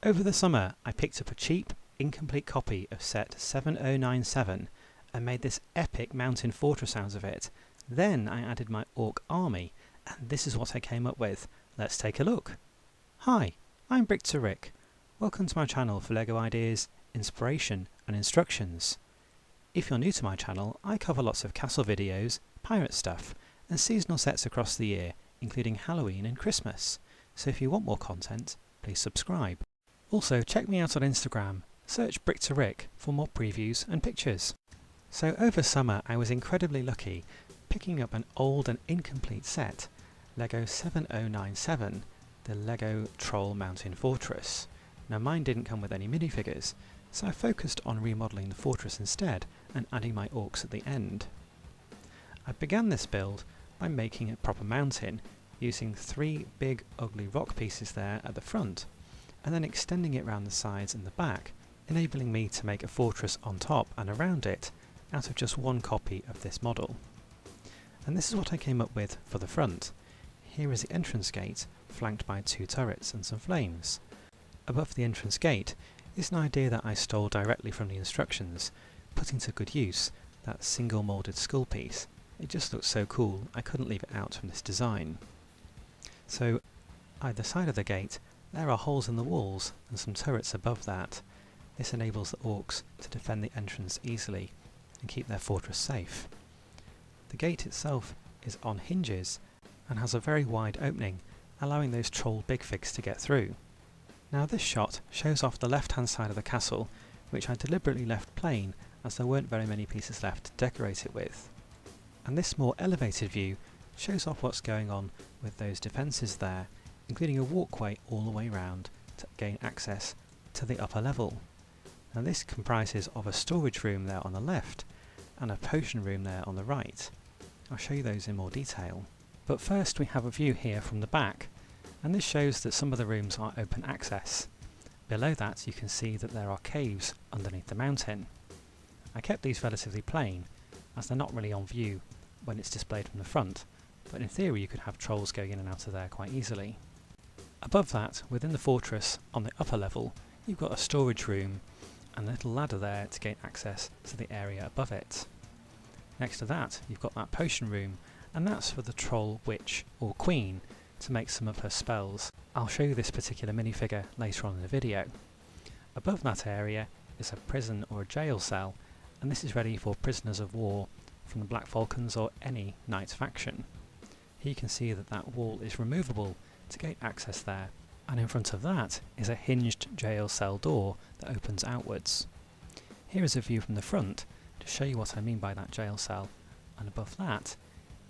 Over the summer I picked up a cheap, incomplete copy of set 7097 and made this epic mountain fortress out of it. Then I added my Orc Army, and this is what I came up with. Let's take a look. Hi, I'm Rick. Welcome to my channel for LEGO ideas, inspiration and instructions. If you're new to my channel, I cover lots of castle videos, pirate stuff and seasonal sets across the year, including Halloween and Christmas. So if you want more content, please subscribe. Also check me out on Instagram, search Rick for more previews and pictures. So over summer I was incredibly lucky picking up an old and incomplete set, LEGO 7097, the LEGO Troll Mountain Fortress. Now mine didn't come with any minifigures, so I focused on remodelling the fortress instead and adding my orcs at the end. I began this build by making a proper mountain, using 3 big ugly rock pieces there at the front, and then extending it around the sides and the back, enabling me to make a fortress on top and around it out of just one copy of this model. And this is what I came up with for the front. Here is the entrance gate, flanked by 2 turrets and some flames. Above the entrance gate is an idea that I stole directly from the instructions, putting to good use that single moulded skull piece. It just looks so cool, I couldn't leave it out from this design. So either side of the gate there are holes in the walls and some turrets above that. This enables the orcs to defend the entrance easily and keep their fortress safe. The gate itself is on hinges and has a very wide opening, allowing those troll big figs to get through. Now this shot shows off the left hand side of the castle, which I deliberately left plain as there weren't very many pieces left to decorate it with. And this more elevated view shows off what's going on with those defences there, including a walkway all the way round to gain access to the upper level. Now this comprises of a storage room there on the left and a potion room there on the right. I'll show you those in more detail. But first we have a view here from the back, and this shows that some of the rooms are open access. Below that you can see that there are caves underneath the mountain. I kept these relatively plain as they're not really on view when it's displayed from the front, but in theory you could have trolls going in and out of there quite easily. Above that, within the fortress, on the upper level, you've got a storage room and a little ladder there to gain access to the area above it. Next to that, you've got that potion room, and that's for the troll witch or queen to make some of her spells. I'll show you this particular minifigure later on in the video. Above that area is a prison or a jail cell, and this is ready for prisoners of war from the Black Falcons or any knight faction. Here you can see that that wall is removable to gain access there, and in front of that is a hinged jail cell door that opens outwards. Here is a view from the front to show you what I mean by that jail cell, and above that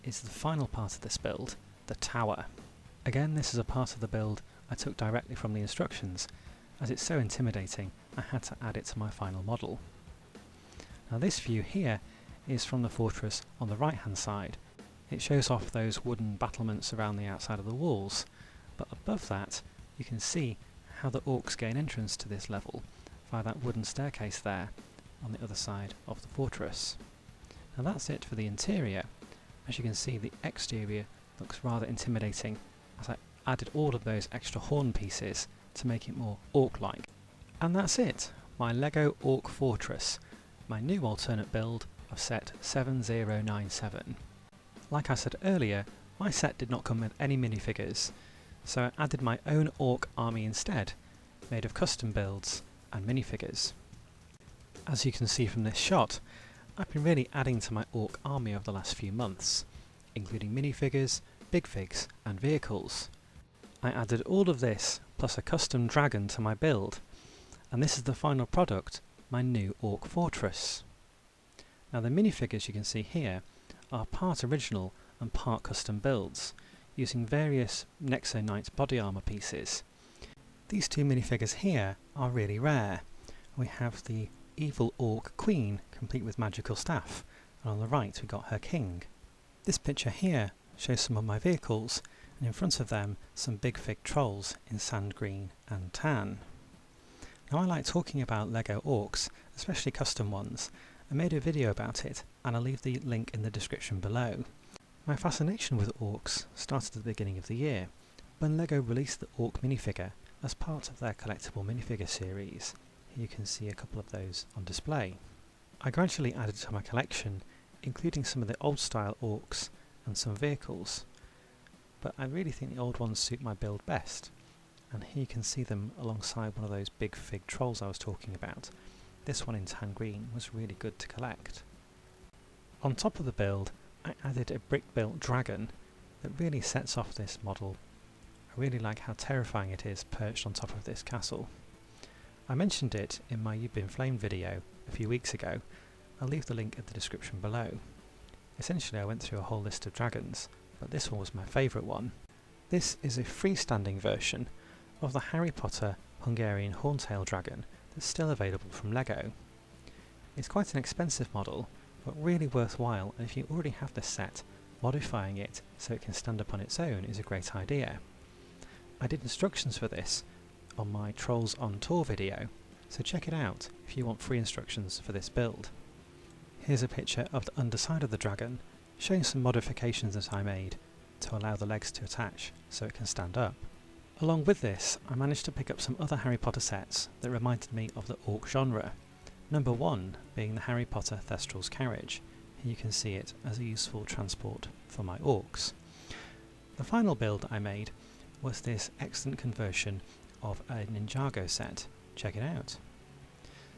is the final part of this build, the tower. Again, this is a part of the build I took directly from the instructions, as it's so intimidating I had to add it to my final model. Now this view here is from the fortress on the right hand side. It shows off those wooden battlements around the outside of the walls, but above that you can see how the orcs gain entrance to this level via that wooden staircase there on the other side of the fortress. Now that's it for the interior. As you can see, the exterior looks rather intimidating as I added all of those extra horn pieces to make it more orc-like. And that's it, my LEGO Orc Fortress, my new alternate build of set 7097. Like I said earlier, my set did not come with any minifigures, so I added my own Orc Army instead, made of custom builds and minifigures. As you can see from this shot, I've been really adding to my Orc Army over the last few months, including minifigures, big figs and vehicles. I added all of this plus a custom dragon to my build, and this is the final product, my new Orc Fortress. Now the minifigures you can see here are part original and part custom builds, using various Nexo Knight body armour pieces. These 2 minifigures here are really rare. We have the evil orc queen complete with magical staff, and on the right we got her king. This picture here shows some of my vehicles, and in front of them some big fig trolls in sand green and tan. Now I like talking about LEGO orcs, especially custom ones. I made a video about it and I'll leave the link in the description below. My fascination with orcs started at the beginning of the year, when LEGO released the orc minifigure as part of their collectible minifigure series. Here you can see a couple of those on display. I gradually added to my collection, including some of the old style orcs and some vehicles, but I really think the old ones suit my build best, and here you can see them alongside one of those big fig trolls I was talking about. This one in tan green was really good to collect. On top of the build, I added a brick built dragon that really sets off this model. I really like how terrifying it is perched on top of this castle. I mentioned it in my You've Been Flamed video a few weeks ago. I'll leave the link in the description below. Essentially I went through a whole list of dragons, but this one was my favourite one. This is a freestanding version of the Harry Potter Hungarian Horntail dragon that's still available from LEGO. It's quite an expensive model, but really worthwhile, and if you already have this set, modifying it so it can stand up on its own is a great idea. I did instructions for this on my Trolls on Tour video, so check it out if you want free instructions for this build. Here's a picture of the underside of the dragon, showing some modifications that I made to allow the legs to attach so it can stand up. Along with this, I managed to pick up some other Harry Potter sets that reminded me of the Orc genre. Number 1 being the Harry Potter Thestral's carriage. Here you can see it as a useful transport for my orcs. The final build I made was this excellent conversion of a Ninjago set. Check it out.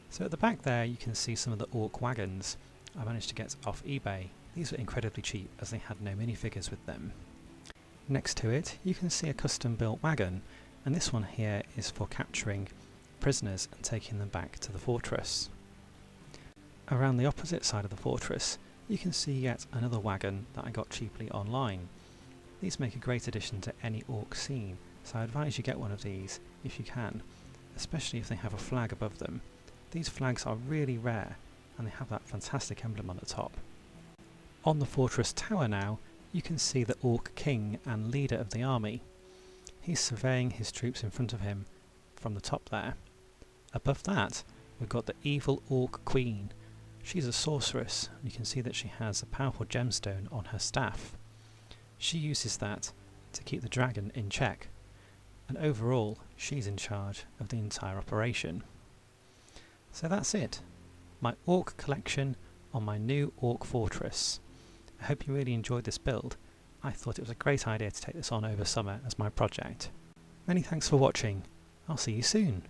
So at the back there you can see some of the orc wagons I managed to get off eBay. These were incredibly cheap as they had no minifigures with them. Next to it you can see a custom built wagon, and this one here is for capturing prisoners and taking them back to the fortress. Around the opposite side of the fortress you can see yet another wagon that I got cheaply online. These make a great addition to any orc scene, so I advise you get one of these if you can, especially if they have a flag above them. These flags are really rare and they have that fantastic emblem on the top. On the fortress tower now you can see the Orc King and leader of the army. He's surveying his troops in front of him from the top there. Above that we've got the evil Orc Queen. She's a sorceress, and you can see that she has a powerful gemstone on her staff. She uses that to keep the dragon in check, and overall she's in charge of the entire operation. So that's it, my Orc collection on my new Orc Fortress. I hope you really enjoyed this build. I thought it was a great idea to take this on over summer as my project. Many thanks for watching. I'll see you soon.